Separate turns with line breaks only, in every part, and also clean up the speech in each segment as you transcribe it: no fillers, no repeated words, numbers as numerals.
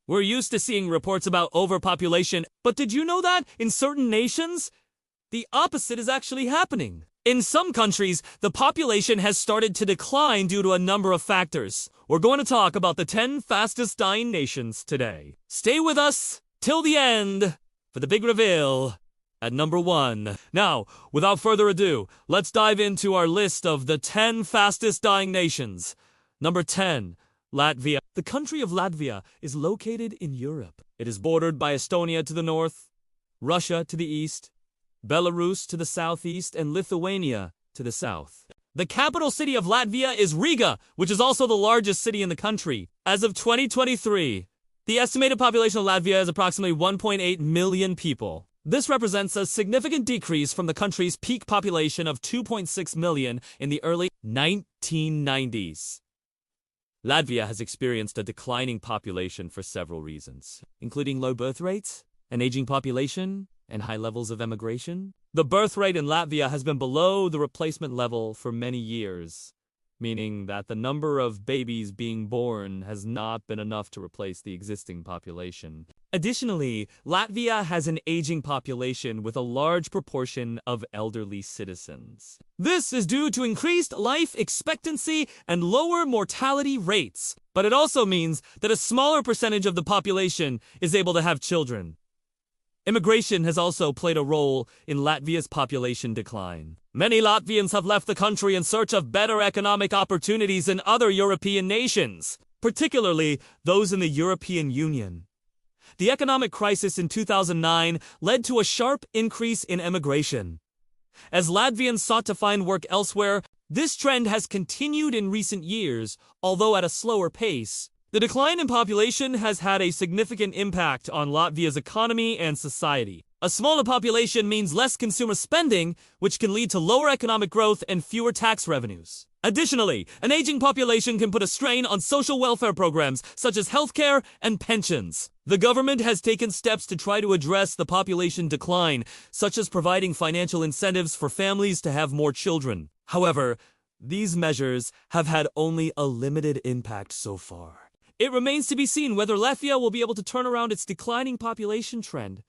We're used to seeing reports about overpopulation, but did you know that in certain nations, the opposite is actually happening? In some countries, the population has started to decline due to a number of factors. We're going to talk about the 10 fastest dying nations today. Stay with us till the end for the big reveal at number 1. Now, without further ado, let's dive into our list of the 10 fastest dying nations. Number 10. Latvia. The country of Latvia is located in Europe. It is bordered by Estonia to the north, Russia to the east, Belarus to the southeast, and Lithuania to the south. The capital city of Latvia is Riga, which is also the largest city in the country. As of 2023, the estimated population of Latvia is approximately 1.8 million people. This represents a significant decrease from the country's peak population of 2.6 million in the early 1990s. Latvia has experienced a declining population for several reasons, including low birth rates, an aging population, and high levels of emigration. The birth rate in Latvia has been below the replacement level for many years, meaning that the number of babies being born has not been enough to replace the existing population. Additionally, Latvia has an aging population with a large proportion of elderly citizens. This is due to increased life expectancy and lower mortality rates, but it also means that a smaller percentage of the population is able to have children. Immigration has also played a role in Latvia's population decline. Many Latvians have left the country in search of better economic opportunities in other European nations, particularly those in the European Union. The economic crisis in 2009 led to a sharp increase in emigration. As Latvians sought to find work elsewhere, this trend has continued in recent years, although at a slower pace. The decline in population has had a significant impact on Latvia's economy and society. A smaller population means less consumer spending, which can lead to lower economic growth and fewer tax revenues. Additionally, an aging population can put a strain on social welfare programs such as healthcare and pensions. The government has taken steps to try to address the population decline, such as providing financial incentives for families to have more children. However, these measures have had only a limited impact so far. It remains to be seen whether Latvia will be able to turn around its declining population trend.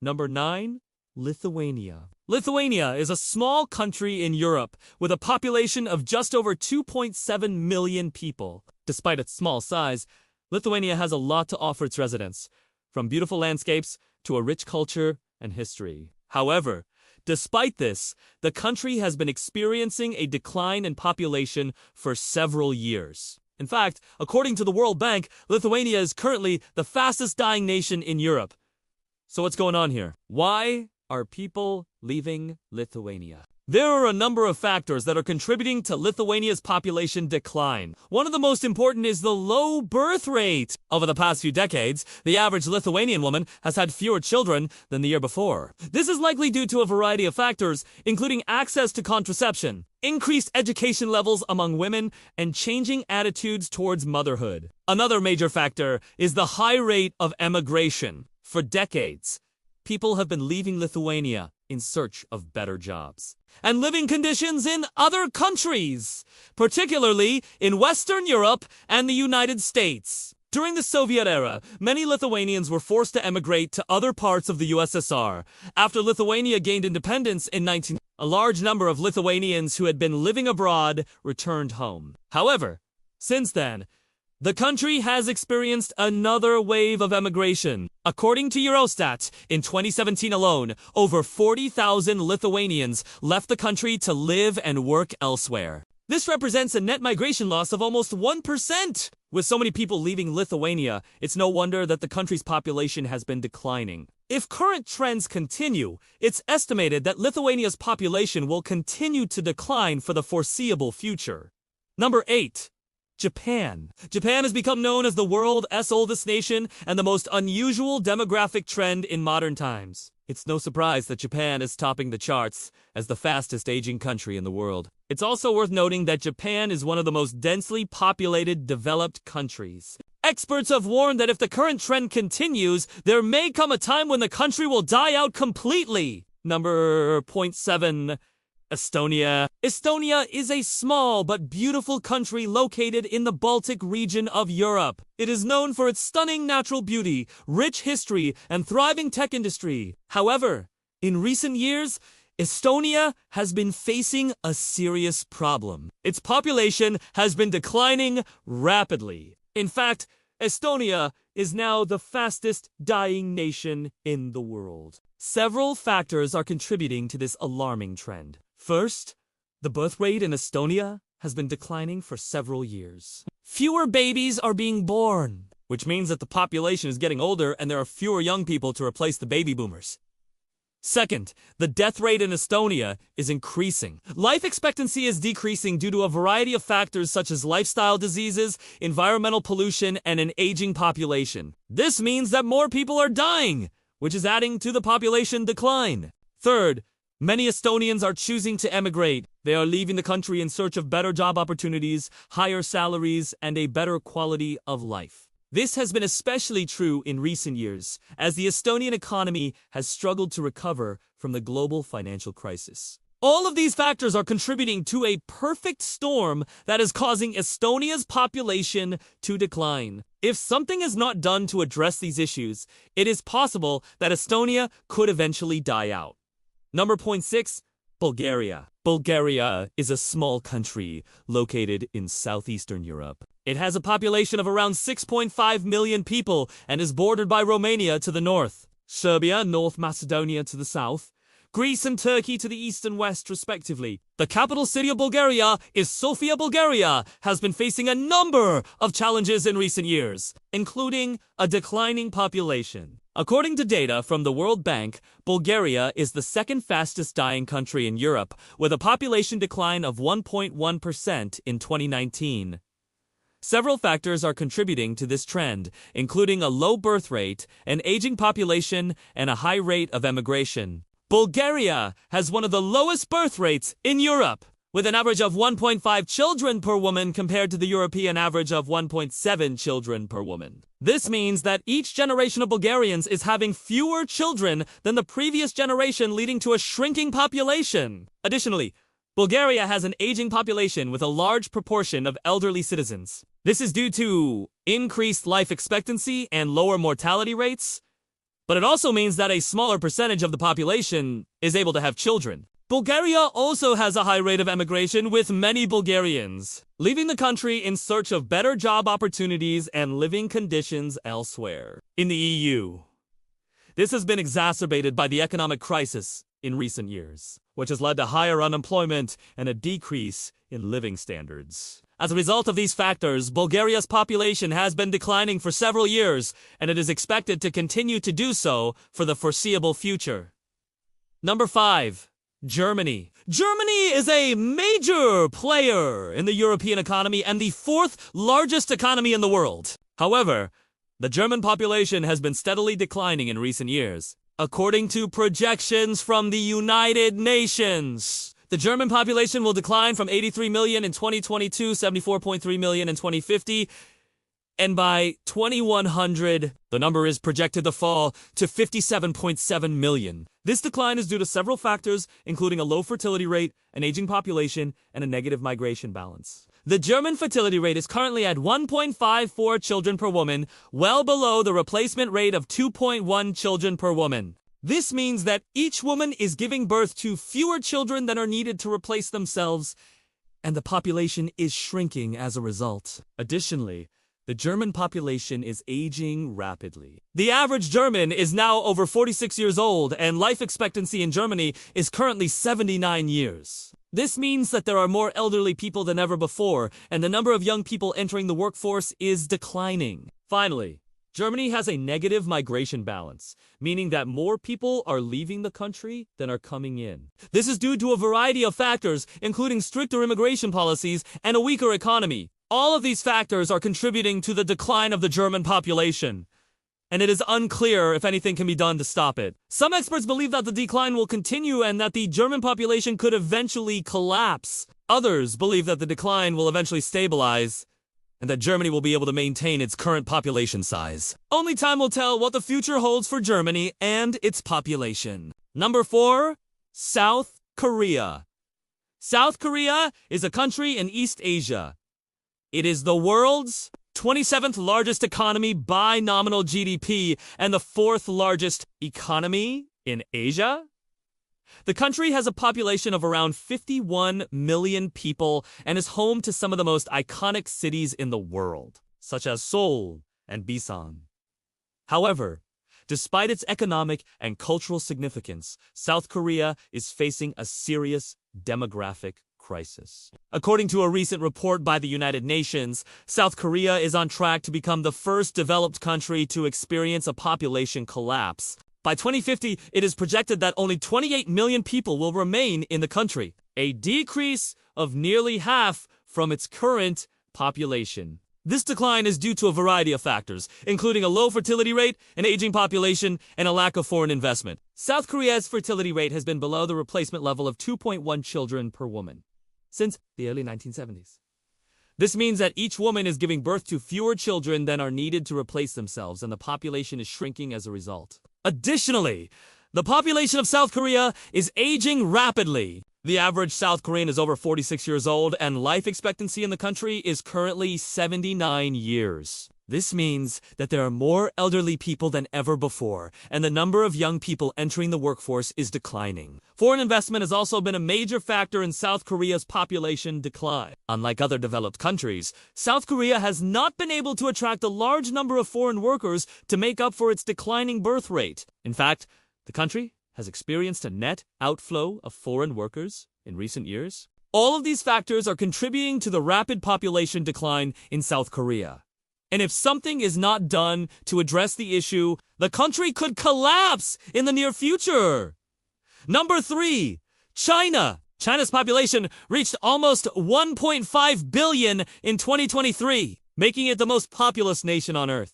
Number 9. Lithuania. Lithuania is a small country in Europe with a population of just over 2.7 million people. Despite its small size, Lithuania has a lot to offer its residents, from beautiful landscapes to a rich culture and history. However, despite this, the country has been experiencing a decline in population for several years. In fact, according to the World Bank, Lithuania is currently the fastest dying nation in Europe. So what's going on here? Why are people leaving Lithuania? There are a number of factors that are contributing to Lithuania's population decline. One of the most important is the low birth rate. Over the past few decades, the average Lithuanian woman has had fewer children than the year before. This is likely due to a variety of factors, including access to contraception, increased education levels among women, and changing attitudes towards motherhood. Another major factor is the high rate of emigration. For decades, people have been leaving Lithuania in search of better jobs and living conditions in other countries, particularly in Western Europe and the United States. During the Soviet era, many Lithuanians were forced to emigrate to other parts of the USSR. After Lithuania gained independence in 19... a large number of Lithuanians who had been living abroad returned home. However, since then, the country has experienced another wave of emigration. According to Eurostat, in 2017 alone, over 40,000 Lithuanians left the country to live and work elsewhere. This represents a net migration loss of almost 1%. With so many people leaving Lithuania, it's no wonder that the country's population has been declining. If current trends continue, it's estimated that Lithuania's population will continue to decline for the foreseeable future. Number 8. Japan. Japan has become known as the world's oldest nation and the most unusual demographic trend in modern times. It's no surprise that Japan is topping the charts as the fastest aging country in the world. It's also worth noting that Japan is one of the most densely populated developed countries. Experts have warned that if the current trend continues, there may come a time when the country will die out completely. Number 7. Estonia. Estonia is a small but beautiful country located in the Baltic region of Europe. It is known for its stunning natural beauty, rich history, and thriving tech industry. However, in recent years, Estonia has been facing a serious problem. Its population has been declining rapidly. In fact, Estonia is now the fastest dying nation in the world. Several factors are contributing to this alarming trend. First, the birth rate in Estonia has been declining for several years. Fewer babies are being born, which means that the population is getting older and there are fewer young people to replace the baby boomers. Second, the death rate in Estonia is increasing. Life expectancy is decreasing due to a variety of factors such as lifestyle diseases, environmental pollution, and an aging population. This means that more people are dying, which is adding to the population decline. Third, many Estonians are choosing to emigrate. They are leaving the country in search of better job opportunities, higher salaries, and a better quality of life. This has been especially true in recent years, as the Estonian economy has struggled to recover from the global financial crisis. All of these factors are contributing to a perfect storm that is causing Estonia's population to decline. If something is not done to address these issues, it is possible that Estonia could eventually die out. Number 6, Bulgaria. Bulgaria is a small country located in southeastern Europe. It has a population of around 6.5 million people and is bordered by Romania to the north, Serbia, North Macedonia to the south, Greece and Turkey to the east and west, respectively. The capital city of Bulgaria is Sofia. Bulgaria has been facing a number of challenges in recent years, including a declining population. According to data from the World Bank, Bulgaria is the second fastest dying country in Europe, with a population decline of 1.1% in 2019. Several factors are contributing to this trend, including a low birth rate, an aging population, and a high rate of emigration. Bulgaria has one of the lowest birth rates in Europe, with an average of 1.5 children per woman compared to the European average of 1.7 children per woman. This means that each generation of Bulgarians is having fewer children than the previous generation, leading to a shrinking population. Additionally, Bulgaria has an aging population with a large proportion of elderly citizens. This is due to increased life expectancy and lower mortality rates, but it also means that a smaller percentage of the population is able to have children. Bulgaria also has a high rate of emigration, with many Bulgarians leaving the country in search of better job opportunities and living conditions elsewhere. In the EU, this has been exacerbated by the economic crisis in recent years, which has led to higher unemployment and a decrease in living standards. As a result of these factors, Bulgaria's population has been declining for several years, and it is expected to continue to do so for the foreseeable future. Number 5. Germany. Germany is a major player in the European economy and the fourth largest economy in the world. However, the German population has been steadily declining in recent years. According to projections from the United Nations, the German population will decline from 83 million in 2022, 74.3 million in 2050, and by 2100, the number is projected to fall to 57.7 million. This decline is due to several factors, including a low fertility rate, an aging population, and a negative migration balance. The German fertility rate is currently at 1.54 children per woman, well below the replacement rate of 2.1 children per woman. This means that each woman is giving birth to fewer children than are needed to replace themselves, and the population is shrinking as a result. Additionally, the German population is aging rapidly. The average German is now over 46 years old, and life expectancy in Germany is currently 79 years. This means that there are more elderly people than ever before, and the number of young people entering the workforce is declining. Finally, Germany has a negative migration balance, meaning that more people are leaving the country than are coming in. This is due to a variety of factors, including stricter immigration policies and a weaker economy. All of these factors are contributing to the decline of the German population, and it is unclear if anything can be done to stop it. Some experts believe that the decline will continue and that the German population could eventually collapse. Others believe that the decline will eventually stabilize, and that Germany will be able to maintain its current population size. Only time will tell what the future holds for Germany and its population. Number 4, South Korea. South Korea is a country in East Asia. It is the world's 27th largest economy by nominal GDP and the 4th largest economy in Asia. The country has a population of around 51 million people and is home to some of the most iconic cities in the world, such as Seoul and Busan. However, despite its economic and cultural significance, South Korea is facing a serious demographic crisis. According to a recent report by the United Nations, South Korea is on track to become the first developed country to experience a population collapse. By 2050, it is projected that only 28 million people will remain in the country, a decrease of nearly half from its current population. This decline is due to a variety of factors, including a low fertility rate, an aging population, and a lack of foreign investment. South Korea's fertility rate has been below the replacement level of 2.1 children per woman since the early 1970s. This means that each woman is giving birth to fewer children than are needed to replace themselves, and the population is shrinking as a result. Additionally, the population of South Korea is aging rapidly. The average South Korean is over 46 years old, and life expectancy in the country is currently 79 years. This means that there are more elderly people than ever before, and the number of young people entering the workforce is declining. Foreign investment has also been a major factor in South Korea's population decline. Unlike other developed countries, South Korea has not been able to attract a large number of foreign workers to make up for its declining birth rate. In fact, the country has experienced a net outflow of foreign workers in recent years. All of these factors are contributing to the rapid population decline in South Korea. And if something is not done to address the issue, the country could collapse in the near future. Number 3, China. China's population reached almost 1.5 billion in 2023, making it the most populous nation on Earth.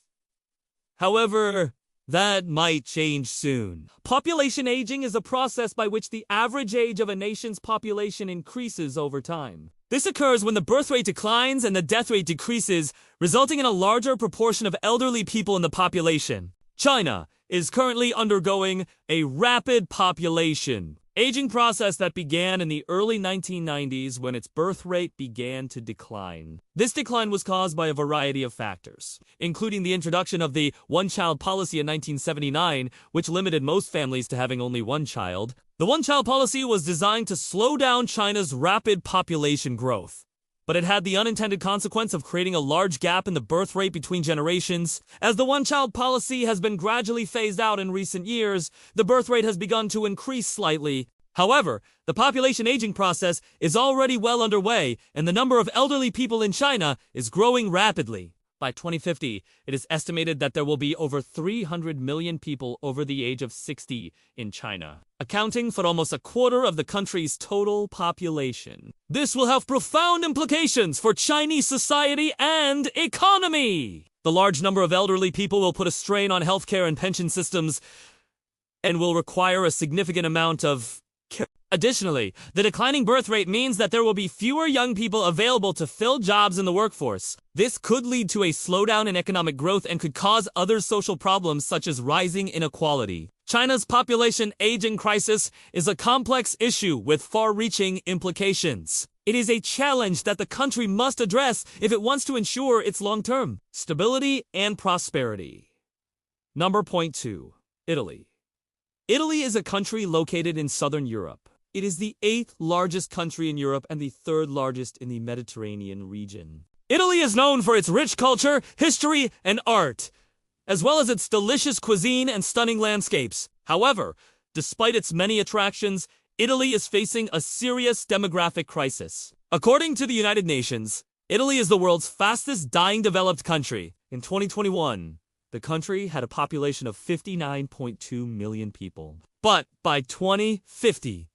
However, that might change soon. Population aging is a process by which the average age of a nation's population increases over time. This occurs when the birth rate declines and the death rate decreases, resulting in a larger proportion of elderly people in the population. China is currently undergoing a rapid population aging process that began in the early 1990s when its birth rate began to decline. This decline was caused by a variety of factors, including the introduction of the one-child policy in 1979, which limited most families to having only one child. The one-child policy was designed to slow down China's rapid population growth, but it had the unintended consequence of creating a large gap in the birth rate between generations. As the one-child policy has been gradually phased out in recent years, the birth rate has begun to increase slightly. However, the population aging process is already well underway, and the number of elderly people in China is growing rapidly. By 2050, it is estimated that there will be over 300 million people over the age of 60 in China, accounting for almost a quarter of the country's total population. This will have profound implications for Chinese society and economy. The large number of elderly people will put a strain on healthcare and pension systems and will require a significant amount of care. Additionally, the declining birth rate means that there will be fewer young people available to fill jobs in the workforce. This could lead to a slowdown in economic growth and could cause other social problems such as rising inequality. China's population aging crisis is a complex issue with far-reaching implications. It is a challenge that the country must address if it wants to ensure its long-term stability and prosperity. Number 2. Italy. Italy is a country located in southern Europe. It is the 8th largest country in Europe and the 3rd largest in the Mediterranean region. Italy is known for its rich culture, history, and art, as well as its delicious cuisine and stunning landscapes. However, despite its many attractions, Italy is facing a serious demographic crisis. According to the United Nations, Italy is the world's fastest dying developed country. In 2021, the country had a population of 59.2 million people. But by 2050,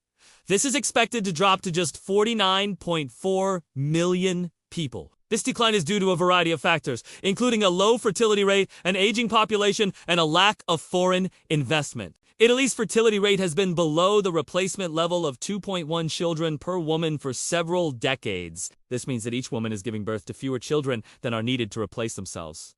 this is expected to drop to just 49.4 million people. This decline is due to a variety of factors, including a low fertility rate, an aging population, and a lack of foreign investment. Italy's fertility rate has been below the replacement level of 2.1 children per woman for several decades. This means that each woman is giving birth to fewer children than are needed to replace themselves,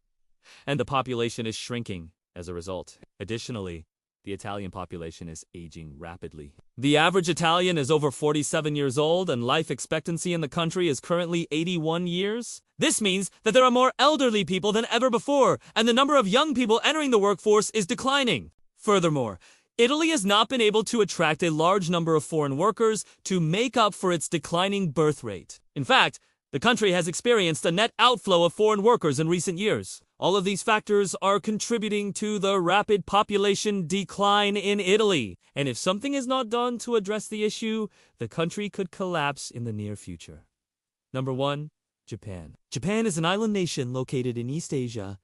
and the population is shrinking as a result. Additionally, the Italian population is aging rapidly. The average Italian is over 47 years old, and life expectancy in the country is currently 81 years. This means that there are more elderly people than ever before, and the number of young people entering the workforce is declining. Furthermore, Italy has not been able to attract a large number of foreign workers to make up for its declining birth rate. In fact, the country has experienced a net outflow of foreign workers in recent years. All of these factors are contributing to the rapid population decline in Italy. And if something is not done to address the issue, the country could collapse in the near future. Number 1. Japan. Japan is an island nation located in East Asia.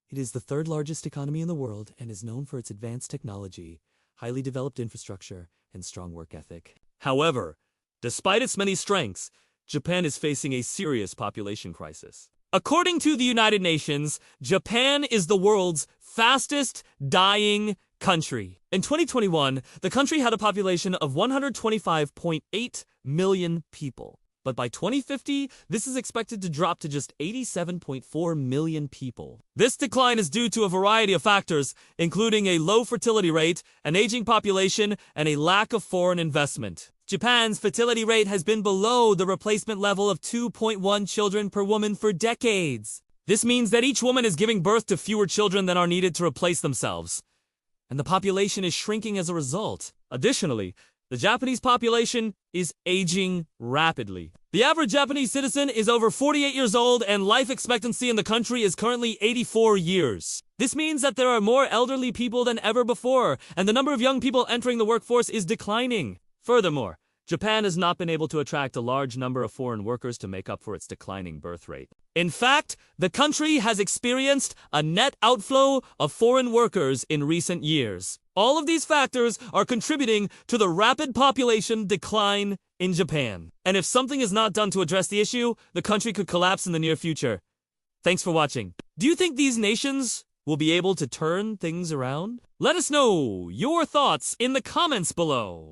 It is the third largest economy in the world and is known for its advanced technology, highly developed infrastructure, and strong work ethic. However, despite its many strengths, Japan is facing a serious population crisis. According to the United Nations, Japan is the world's fastest dying country. In 2021, the country had a population of 125.8 million people. But by 2050, this is expected to drop to just 87.4 million people. This decline is due to a variety of factors, including a low fertility rate, an aging population, and a lack of foreign investment. Japan's fertility rate has been below the replacement level of 2.1 children per woman for decades. This means that each woman is giving birth to fewer children than are needed to replace themselves, and the population is shrinking as a result. Additionally, the Japanese population is aging rapidly. The average Japanese citizen is over 48 years old, and life expectancy in the country is currently 84 years. This means that there are more elderly people than ever before, and the number of young people entering the workforce is declining. Furthermore, Japan has not been able to attract a large number of foreign workers to make up for its declining birth rate. In fact, the country has experienced a net outflow of foreign workers in recent years. All of these factors are contributing to the rapid population decline in Japan. And if something is not done to address the issue, the country could collapse in the near future. Thanks for watching. Do you think these nations will be able to turn things around? Let us know your thoughts in the comments below.